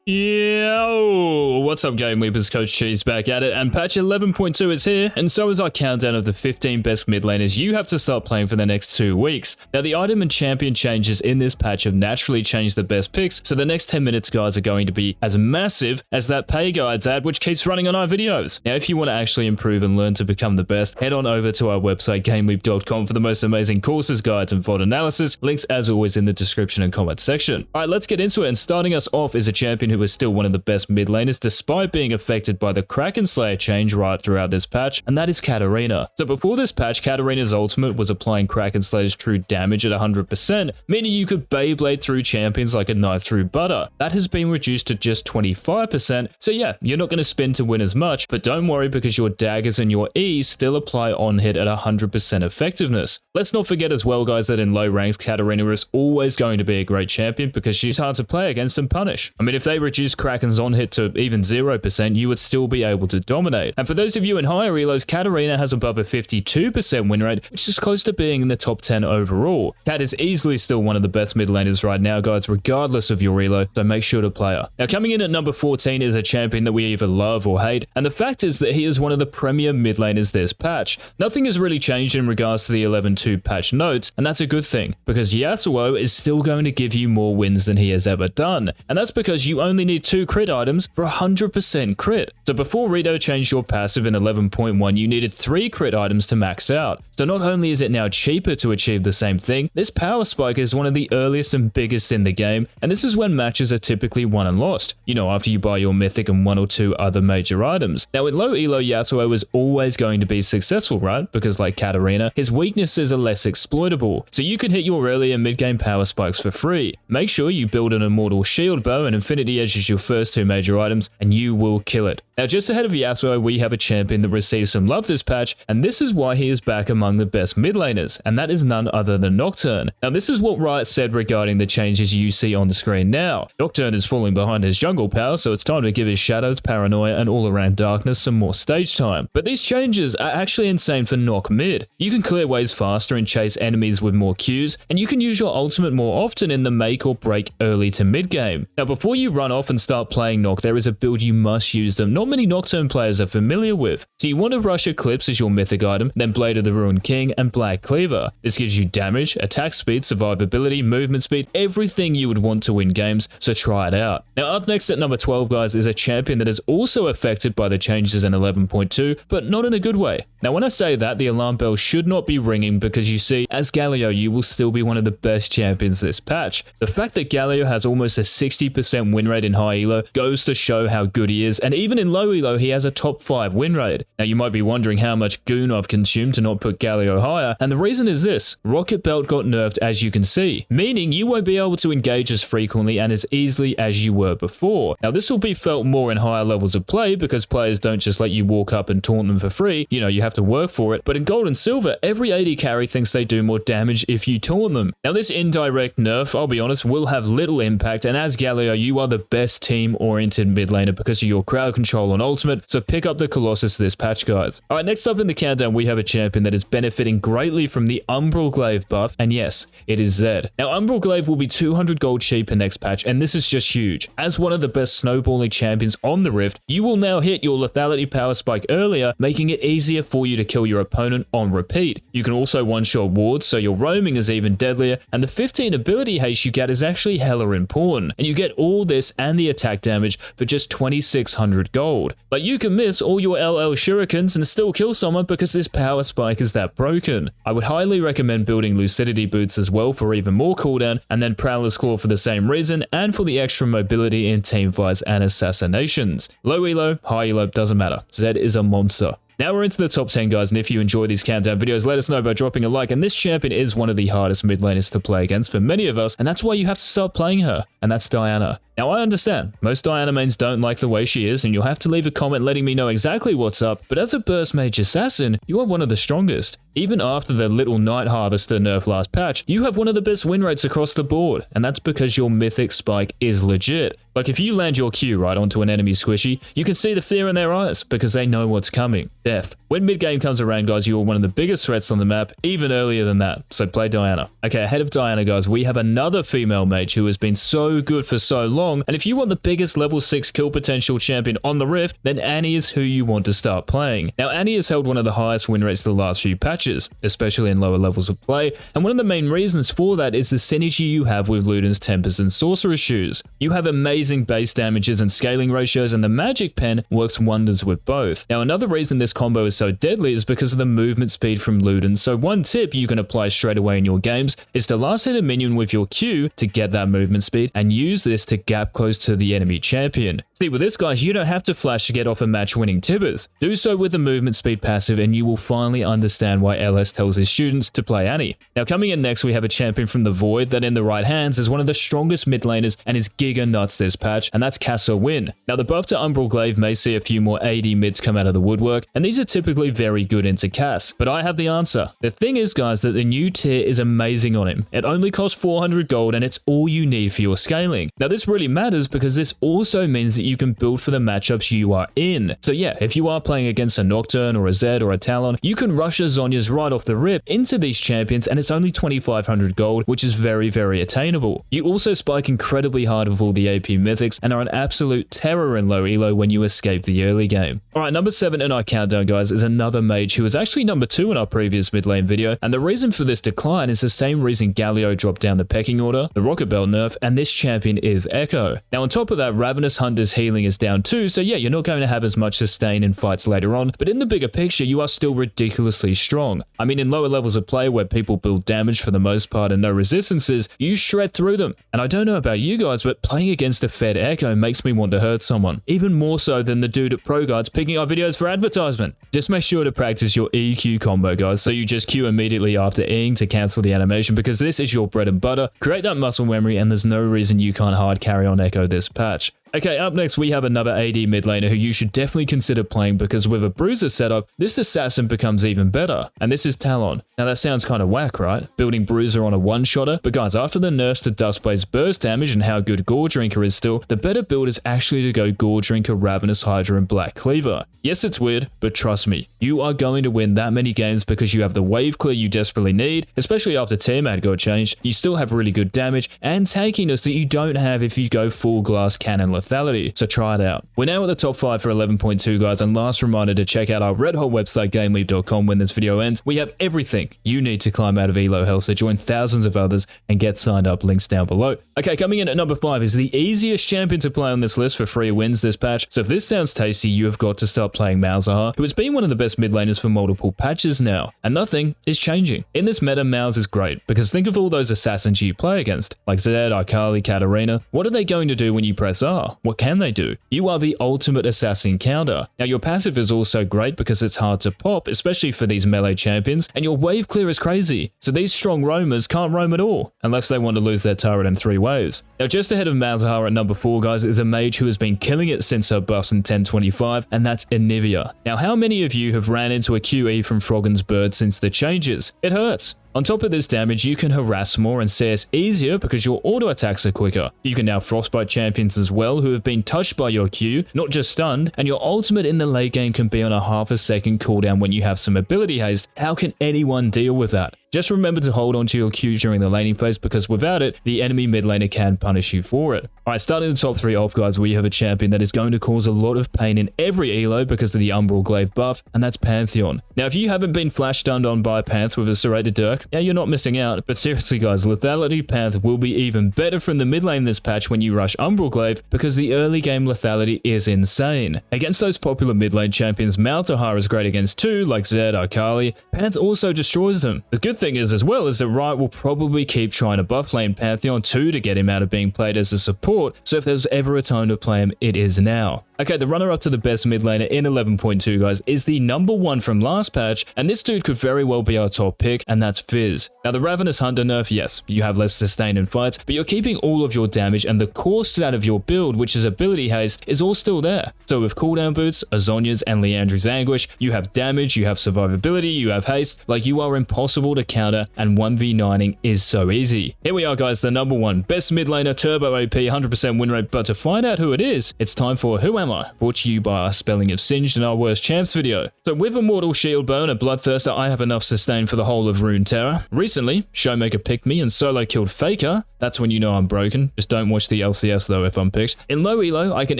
Yo, what's up GameLeapers, Coach Cheese back at it, and patch 11.2 is here, and so is our countdown of the 15 best mid laners you have to start playing for the next 2 weeks. Now the item and champion changes in this patch have naturally changed the best picks, so the next 10 minutes guys are going to be as massive as that pay guides ad which keeps running on our videos. Now if you want to actually improve and learn to become the best, head on over to our website GameLeap.com for the most amazing courses, guides, and VOD analysis. Links as always in the description and comment section. Alright, let's get into it, and starting us off is a champion who is still one of the best mid laners despite being affected by the Kraken Slayer change right throughout this patch, and that is KATARINA. So before this patch, KATARINA's ultimate was applying Kraken Slayer's true damage at 100%, meaning you could Beyblade through champions like a knife through butter. That has been reduced to just 25%, so yeah, you're not going to spin to win as much, but don't worry because your daggers and your E's still apply on hit at 100% effectiveness. Let's not forget as well guys that in low ranks, KATARINA is always going to be a great champion because she's hard to play against and punish. I mean, if they reduce Kraken's on hit to even 0%, you would still be able to dominate. And for those of you in higher elos, KATARINA has above a 52% win rate, which is close to being in the top 10 overall. Kat is easily still one of the best mid laners right now, guys, regardless of your elo, so make sure to play her. Now, coming in at number 14 is a champion that we either love or hate, and the fact is that he is one of the premier mid laners this patch. Nothing has really changed in regards to the 11.2 patch notes, and that's a good thing, because YASUO is still going to give you more wins than he has ever done, and that's because you only need 2 crit items for 100% crit. So before Rito changed your passive in 11.1, you needed 3 crit items to max out. So not only is it now cheaper to achieve the same thing, this power spike is one of the earliest and biggest in the game, and this is when matches are typically won and lost, you know, after you buy your mythic and 1 or 2 other major items. Now in low elo, Yasuo is always going to be successful, right? Because like KATARINA, his weaknesses are less exploitable, so you can hit your early and mid game power spikes for free. Make sure you build an immortal shield bow and infinity edge as your first 2 major items, and you will kill it. Now just ahead of Yasuo, we have a champion that received some love this patch, and this is why he is back among the best mid laners, and that is none other than NOCTURNE. Now this is what Riot said regarding the changes you see on the screen now. NOCTURNE is falling behind his jungle power, so it's time to give his shadows, paranoia, and all around darkness some more stage time. But these changes are actually insane for Noc mid. You can clear waves faster and chase enemies with more Qs, and you can use your ultimate more often in the make or break early to mid game. Now before you run off and start playing Noc, there is a build you must use that not many NOCTURNE players are familiar with. So you want to rush Eclipse as your mythic item, then Blade of the Ruined King and Black Cleaver. This gives you damage, attack speed, survivability, movement speed, everything you would want to win games, so try it out. Now up next at number 12 guys is a champion that is also affected by the changes in 11.2, but not in a good way. Now when I say that, the alarm bell should not be ringing because you see, as Galio you will still be one of the best champions this patch. The fact that Galio has almost a 60% win rate in high elo goes to show how good he is, and even in low elo he has a top 5 win rate. Now you might be wondering how much goon I've consumed to not put Galio higher, and the reason is this: Rocket Belt got nerfed as you can see, meaning you won't be able to engage as frequently and as easily as you were before. Now this will be felt more in higher levels of play because players don't just let you walk up and taunt them for free, you know, you have to work for it, but in gold and silver every AD carry thinks they do more damage if you taunt them. Now this indirect nerf, I'll be honest, will have little impact, and as Galio you are the best team oriented mid laner because of your crowd control on ultimate, so pick up the Colossus this patch guys. Alright, next up in the countdown we have a champion that is benefiting greatly from the Umbral Glaive buff, and yes, it is Zed. Now Umbral Glaive will be 200 gold cheaper next patch, and this is just huge. As one of the best snowballing champions on the Rift, you will now hit your lethality power spike earlier, making it easier for you to kill your opponent on repeat. You can also one-shot wards, so your roaming is even deadlier, and the 15 ability haste you get is actually hella important, and you get all this and the attack damage for just 2600 gold. But you can miss all your LL shurikens and still kill someone because this power spike is that broken. I would highly recommend building Lucidity Boots as well for even more cooldown, and then Prowler's Claw for the same reason and for the extra mobility in teamfights and assassinations. Low elo, high elo, doesn't matter. Zed is a monster. Now we're into the top 10 guys, and if you enjoy these countdown videos, let us know by dropping a like, and this champion is one of the hardest mid laners to play against for many of us, and that's why you have to start playing her, and that's Diana. Now I understand, most Diana mains don't like the way she is, and you'll have to leave a comment letting me know exactly what's up, but as a burst mage assassin, you are one of the strongest. Even after the little Night Harvester nerf last patch, you have one of the best win rates across the board, and that's because your mythic spike is legit. Like if you land your Q right onto an enemy squishy, you can see the fear in their eyes because they know what's coming. Death. When mid game comes around guys, you are one of the biggest threats on the map, even earlier than that, so play Diana. Okay, ahead of Diana guys, we have another female mage who has been so good for so long long, and if you want the biggest level 6 kill potential champion on the Rift, then Annie is who you want to start playing. Now, Annie has held one of the highest win rates the last few patches, especially in lower levels of play, and one of the main reasons for that is the synergy you have with Luden's Tempest and Sorcerer's Shoes. You have amazing base damages and scaling ratios, and the Magic Pen works wonders with both. Now, another reason this combo is so deadly is because of the movement speed from Luden, so one tip you can apply straight away in your games is to last hit a minion with your Q to get that movement speed, and use this to gap close to the enemy champion. See, with this, guys, you don't have to flash to get off a match-winning Tibbers. Do so with the movement speed passive, and you will finally understand why LS tells his students to play Annie. Now, coming in next, we have a champion from the Void that in the right hands is one of the strongest mid laners and is giga nuts this patch, and that's YONE. Now, the buff to Umbral Glaive may see a few more AD mids come out of the woodwork, and these are typically very good into Cass, but I have the answer. The thing is, guys, that the new tier is amazing on him. It only costs 400 gold, and it's all you need for your scaling. Now, this really matters because this also means that you can build for the matchups you are in. So yeah, if you are playing against a Nocturne or a Zed or a Talon, you can rush a Zhonya's right off the rip into these champions, and it's only 2500 gold, which is very, very attainable. You also spike incredibly hard with all the AP mythics and are an absolute terror in low elo when you escape the early game. Alright, number 7 in our countdown, guys, is another mage who was actually number 2 in our previous mid lane video, and the reason for this decline is the same reason Galio dropped down the pecking order, the Rocket Belt nerf, and this champion is Echo. Now, on top of that, Ravenous Hunter's healing is down too, so yeah, you're not going to have as much sustain in fights later on, but in the bigger picture, you are still ridiculously strong. I mean, in lower levels of play where people build damage for the most part and no resistances, you shred through them. And I don't know about you guys, but playing against a fed Echo makes me want to hurt someone, even more so than the dude at Pro Guards picking up videos for advertisement. Just make sure to practice your EQ combo, guys, so you just Q immediately after Eing to cancel the animation, because this is your bread and butter. Create that muscle memory, and there's no reason you can't hard carry on Echo this patch. Okay, up next we have another AD mid laner who you should definitely consider playing, because with a bruiser setup, this assassin becomes even better, and this is Talon. Now that sounds kind of whack, right? Building bruiser on a one-shotter, but guys, after the nerfs to Duskblade's burst damage and how good Gore Drinker is still, the better build is actually to go Gore Drinker, Ravenous Hydra, and Black Cleaver. Yes, it's weird, but trust me, you are going to win that many games because you have the wave clear you desperately need, especially after Tiamat got changed. You still have really good damage and tankiness that you don't have if you go full glass cannon lethality, so try it out. We're now at the top 5 for 11.2, guys, and last reminder to check out our red hot website GameLeap.com when this video ends. We have everything you need to climb out of elo hell, so join thousands of others and get signed up, links down below. Okay, coming in at number 5 is the easiest champion to play on this list for free wins this patch, so if this sounds tasty, you have got to start playing Malzahar, who has been one of the best mid laners for multiple patches now, and nothing is changing. In this meta, Malz is great, because think of all those assassins you play against, like Zed, Akali, KATARINA. What are they going to do when you press R? What can they do? You are the ultimate assassin counter. Now, your passive is also great because it's hard to pop, especially for these melee champions, and your wave clear is crazy, so these strong roamers can't roam at all, unless they want to lose their turret in 3 waves. Now, just ahead of Malzahar at number 4, guys, is a mage who has been killing it since her buffs in 1025, and that's Anivia. Now, how many of you have ran into a QE from Froggen's Bird since the changes? It hurts. On top of this damage, you can harass more and CS easier because your auto attacks are quicker. You can now frostbite champions as well who have been touched by your Q, not just stunned, and your ultimate in the late game can be on a half-a-second cooldown when you have some ability haste. How can anyone deal with that? Just remember to hold onto your Q during the laning phase, because without it, the enemy mid laner can punish you for it. Alright, starting the top 3 off, guys, we have a champion that is going to cause a lot of pain in every elo because of the Umbral Glaive buff, and that's Pantheon. Now, if you haven't been flash stunned on by Panth with a serrated Dirk, yeah, you're not missing out, but seriously, guys, lethality Panth will be even better from the mid lane this patch when you rush Umbral Glaive, because the early game lethality is insane. Against those popular mid lane champions, Malzahar is great against too, like Zed, Akali. Panth also destroys them. The good thing is, as well, is that Riot will probably keep trying to buff lane Pantheon too to get him out of being played as a support, so if there's ever a time to play him, it is now. Okay, the runner-up to the best mid laner in 11.2, guys, is the number 1 from last patch, and this dude could very well be our top pick, and that's FIZZ. Now, the Ravenous Hunter nerf, yes, you have less sustain in fights, but you're keeping all of your damage, and the core stat of your build, which is ability haste, is all still there. So with cooldown boots, Azonia's, and Leandri's Anguish, you have damage, you have survivability, you have haste, like you are impossible to counter, and 1v9ing is so easy. Here we are guys, the number one best mid laner, turbo OP, 100% win rate, but to find out who it is, it's time for Who Am I? Brought to you by our spelling of Singed in our worst champs video. So with Immortal Shield Burn and Bloodthirster, I have enough sustain for the whole of Runeterra. Recently, Showmaker picked me and solo killed Faker. That's when you know I'm broken. Just don't watch the LCS though if I'm picked. In low elo, I can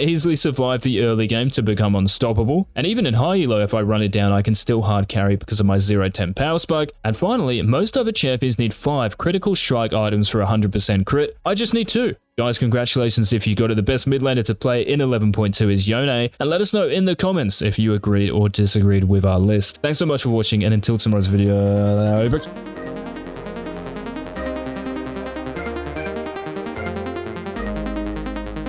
easily survive the early game to become unstoppable. And even in high elo, if I run it down, I can still hard carry because of my 0-10 power spike. And finally, most other champions need 5 critical strike items for 100% crit. I just need 2. Guys, congratulations if you got it. The best mid laner to play in 11.2 is YONE, and let us know in the comments if you agreed or disagreed with our list. Thanks so much for watching, and until tomorrow's video,